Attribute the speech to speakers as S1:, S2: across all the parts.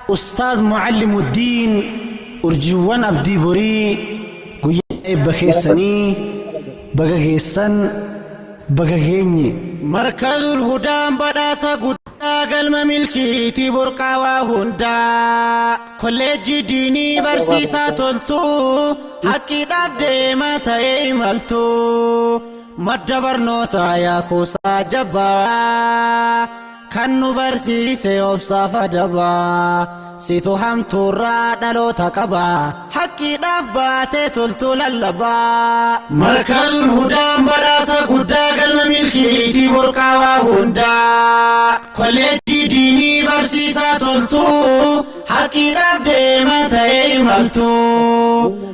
S1: أستاذ معلم الدين أرجوان أبدي بري قيا بخيسني بغيسن بغيني مركز الهدى بداسا قدا قلم ملكي تبرقا وهندا كوليج ديني برسيسا تلتو حكي دابدي ما تيملتو مدبر نوتا يا كوسا جبا كانو برسيسي أبصاف دبا سيتو هم تورا دلو تكبا حكي داباتي تلتو للبا مركز الهدى براسا قدا قلم ملكي تبرقا وهندا كوليج ديني برسيسا تلتو حكي دابدي ما تيملتو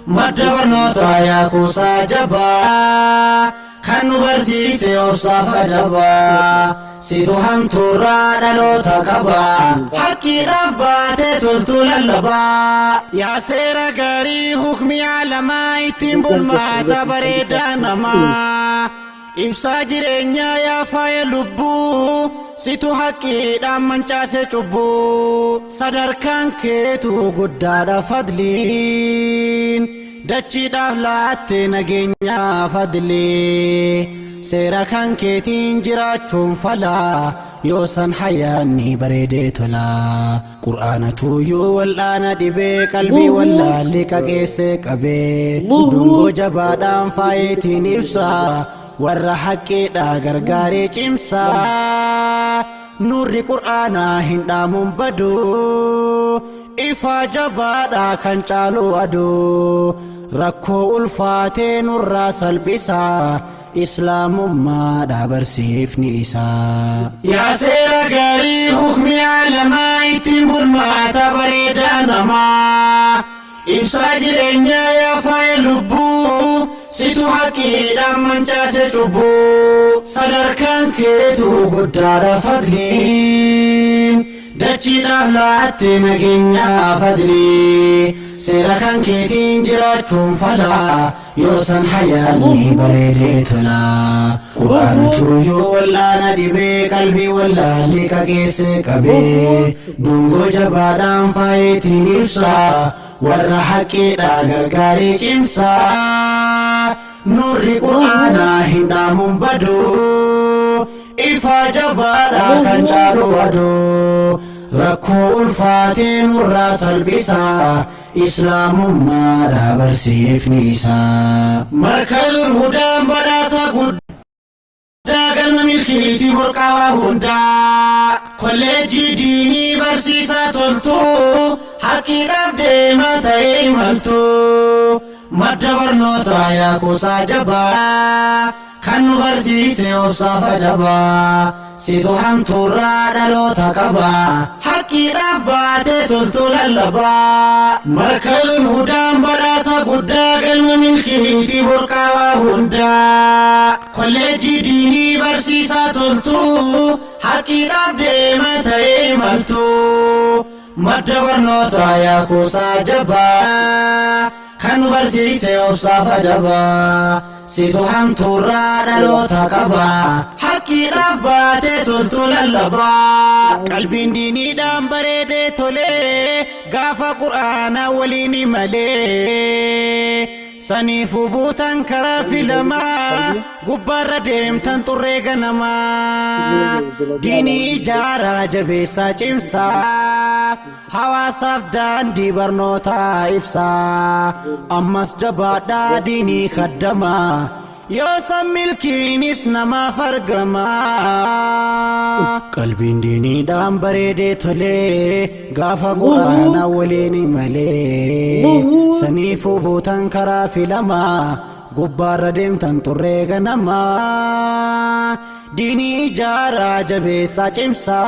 S1: مدبر نوتا يا كوسا جبا كانو برسيسي أبصاف دبا سيتو هم تورا دلو تكبا حكي داباتي تلتو للبا يا سيرا غاري حكمي على ما يتم بالما تبريدا نما إبسا جرينيا يا فاي لبو سيتو حكي دام منچاسي چبو صدر كان كيتو قدادا فضلين دچي دافلات نگينيا فضلي سيرا كان كيتين جراچون فلا يوسن حياني بريدي تولا قرآن تويو والآن دبي قلبي ولا لك كيسك أبي دونغو جبادام فايتين إبسا ورّا حقي دا غرغاري چمسا نور قرآن هندامون بدو إفا جبادا كان چالو أدو ركو الفاتي نور سلبسا إسلام ما دابر سيف نيسا يا سيرا غاري حكمي على ما يتم بالما تبريدا نما إبسا جرينيا يا فاي لبو سيتو حكي دام منچاسي چبو صدر كان كيتو قدار فضلين دچي دافلات نگينيا فضلي سيرا كان كيتين جراچون فلا يوسن حياني بريدي تولا قرآن تويو ولا ندبي قلبي ولا لك كيسك أبي دونغو جبادام فايتين إبسا ورّا حكي دا غرغاري چمسا نور قرآن هندامون بدو إفا جبادا كان چالو ودو ركو الفاتي نور سلبسا إسلام ما دابر سيف نيسا مركز الهدى بداسا قدا قلم ملكي تبرقا وهندا كوليج ديني برسيسا تلتو حكي دابدي ما تيملتو مدبر نوتا يا كوسا جبا كانو برسيسي أبصاف دبا سيتو هم تورا دلو تكبا حكي داباتي تلتو للبا مركز الهدى بداسا قدا قلم ملكي تبرقا وهندا كوليج ديني برسيسا تلتو حكي دابدي ما تيملتو مدبر نوتا يا كوسا جبا كانو برسيسي أبصاف دبا سيتو هم تورا دلو تكبا حكي داباتي تلتو للبا قلبي ديني دام بريدي تولي غافا قرآن وليني ملي سنيف بوتان كرافي لما قبار ديمتان طريق نما ديني جارا جبيسا چمسا حواساف دان دي برنوتا إبسا أمس جبادا ديني خدما يوسم ملكينيس نما فرقما قلبي ديني دام بريدي تولي غافا قرآن وليني ملي سنيف بوتان كرافي لما قبار ديمتان طريق نما ديني جارا جبيسا چمسا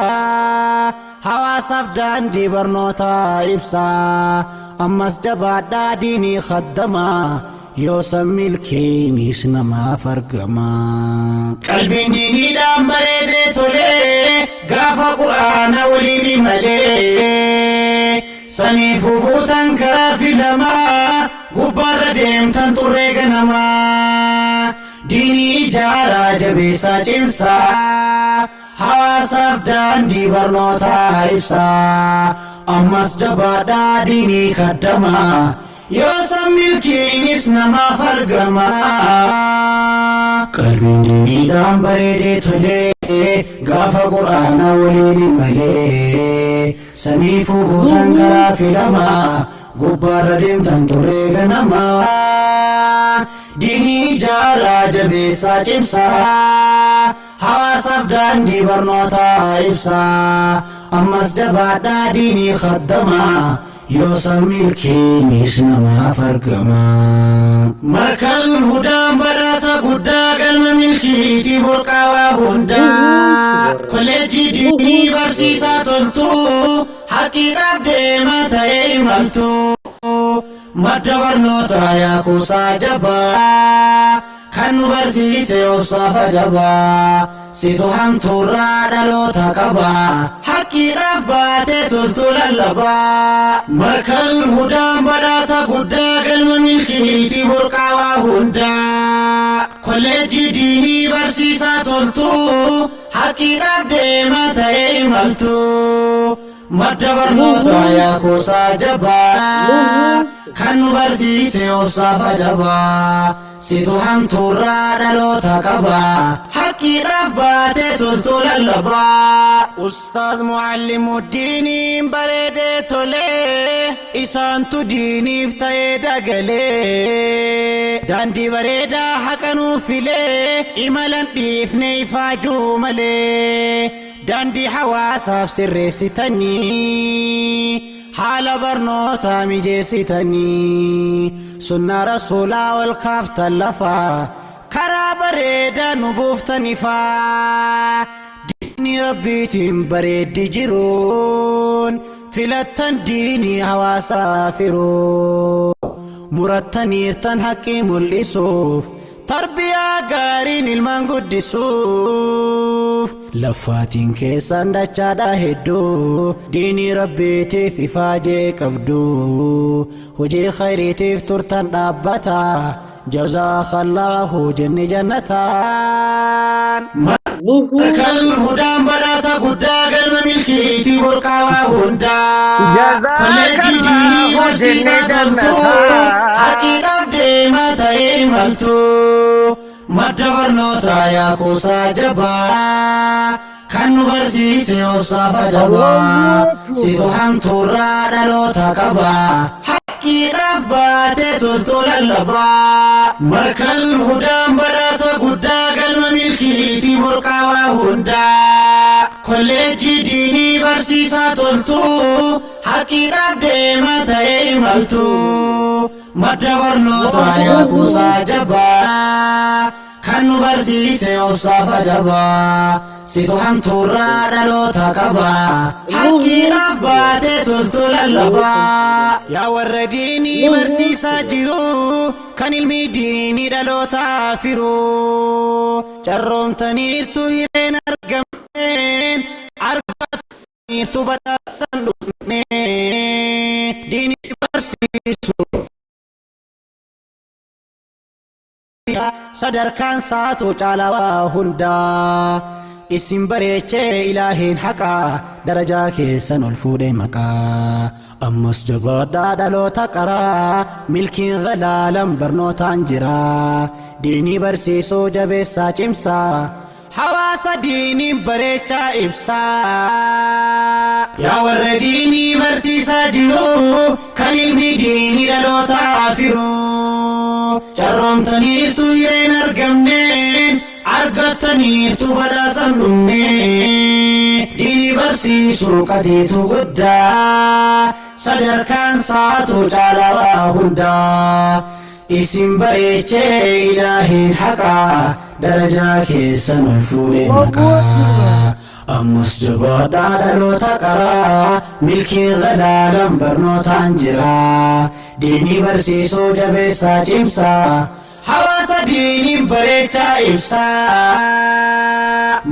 S1: حواساف دان دي برنوتا إبسا أمس جبادا ديني خدما يوسم ملكينيس نما فرقما قلبي ديني دام بريدي تولي غافا قرآن وليني ملي سنيف بوتان كرافي لما قبار ديمتان طريق نما ديني جارا جبيسا چمسا حواساف دان دي برنوتا إبسا ammas jabaadhaa diinii kaddamaa yoo san milkiinis namaaf argamaa qalbiin diiniidhaan bareedee tolee gaafa quraana waliin malee saniifuu buutan karaa filamaa gubbaarra deemtan turree ganamaa diinii jaalaa jabeessaa cimsaa hawaasaaf daandii barnootaa ibsaa ammas jabaadhaa diinii kaddamaa yoo san milkiinis namaaf argamaa markaan hudaan badhaasa guddaa galma milkiitii burqaawaa hundaa kolleejjii diinii barsiisaa toltuu haqiidhaaf deemaa ta'ee imaltuu madda barnootaa yaa kuusaa jabaa kan nu barsiise obsaaf ajabaa situ hamtuurraa dhaloota qabaa haqiidhaaf baatee toltuu lallabaa markaan hudaan badhaasa guddaa galma milkiitii burqaawaa hundaa kolleejjii diinii barsiisaa toltuu haqiidhaaf deemaa ta'ee imaltuu madda barnootaa yaa kuusaa jabaa kan nu barsiise obsaaf ajabaa situ hamtuurraa dhaloota qabaa haqiidhaaf baatee toltuu lallabaa ustaaz muallimuuddiiniin bareedee tolee isaantu diiniif ta'ee dagalee daandii bareedaa haqanuu filee imalan dhiifne ifaajuu malee daandii hawaasaaf sirreessitanii haala barnootaa mijeessitanii sunnaa rasuulaa ol kaaftan lafaa karaa bareedaa nu buuftan ifaa diinii rabbiitiin bareeddi jiruun filattan diinii hawaasaa firuu murattaniirtan haqqii mul'isuuf tarbiyaa gaariin ilmaan guddisuuf laffaatiin keessan dachaadhaa hedduu diinii rabbiitiif ifaajee qabdu hojii khayriitiif turtan dhaabbata jazaakallahu jenni jannataan markaan hudaan badhaasa guddaa galma milkiitii burqaawaa hundaa kolleejjii diinii barsiisaa toltuu haqiidhaaf deemaa ta'ee imaltuu madda barnootaa yaa kuusaa jabaa kan nu barsiise obsaaf ajabaa situ hamtuurraa dhaloota qabaa haqiidhaaf baatee toltuu lallabaa markaan hudaan badhaasa guddaa galma milkiitii burqaawaa hundaa kolleejjii diinii barsiisaa toltuu haqiidhaaf deemaa ta'ee imaltuu madda barnootaa yaa kuusaa jabaa kan nu barsiise obsaaf ajabaa situ hamtuurraa dhaloota qabaa haqiidhaaf baatee toltuu lallabaa yaa warra diinii barsiisaa jiru kan ilmi diinii dhalootaa firuu carroomtaniirtu hireen argamneen argataniirtu badhaadhaan dhufneen diinii barsiisuu sadarkaan saatu caalaa hundaa isin bareechee ilaahiin haqaa darajaa keessan ol fuudhee maqaa ammas jabaadhaa dhaloota qaraa milkiin galaalan barnootaan jiraa diinii barsiisuu jabeessaa cimsaa hawaasa diiniin bareechaa ibsaa yaa warra diinii barsiisaa jiru kan ilmi diinii dhalootaa firuu carroomtaniirtu hireen argamneen argattaniirtu badhaasan dhumneen diinii barsiisuu qadiitu guddaa sadarkaan saatu caalaa hundaa isin bareechee ilaahiin haqaa darajaa keessan ol fuudhee maqaa ammas jabaadhaa dhaloota qaraa milkiin galaalan barnootaan jiraa diinii barsiisuu jabeessaa cimsaa hawaasa diiniin bareechaa ibsaa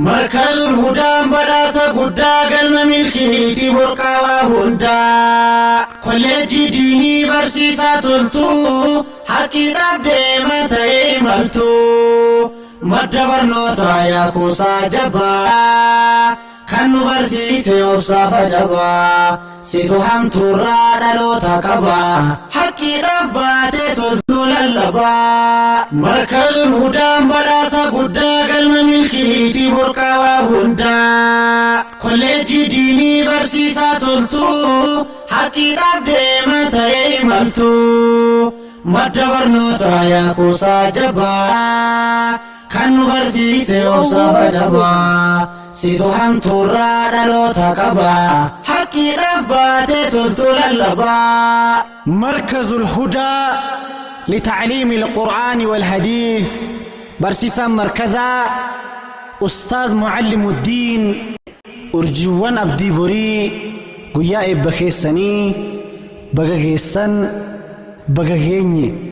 S1: markaan hudaan badhaasa guddaa galma milkiitii burqaawaa hundaa kolleejjii diinii barsiisaa toltuu haqiidhaaf deemaa ta'ee imaltuu madda barnootaa yaa kuusaa jabaa kan nu barsiise obsaafa jabaa situ hamtuurraa dhaloota qabaa haqqiidhaaf baatee toltuu lallabaa markazul hudaan badhaasa guddaa galma milkiitii burqaawaa hundaa kolleejjii diinii barsiisaa toltuu haqqiidhaaf deema ta'ee imaltuu madda barnootaa yaa kuusaa jabaa kan nu barsiise obsaafa jabaa situ hamtuurraa dhaloota qabaa haqqiidhaaf baatee toltuu lallabaa
S2: مركز الهدى لتعليم القرآن والحديث برسيسا مركزا أستاذ معلم الدين أرجوان أبدي بري قياء بخيساني بغيسان بغيني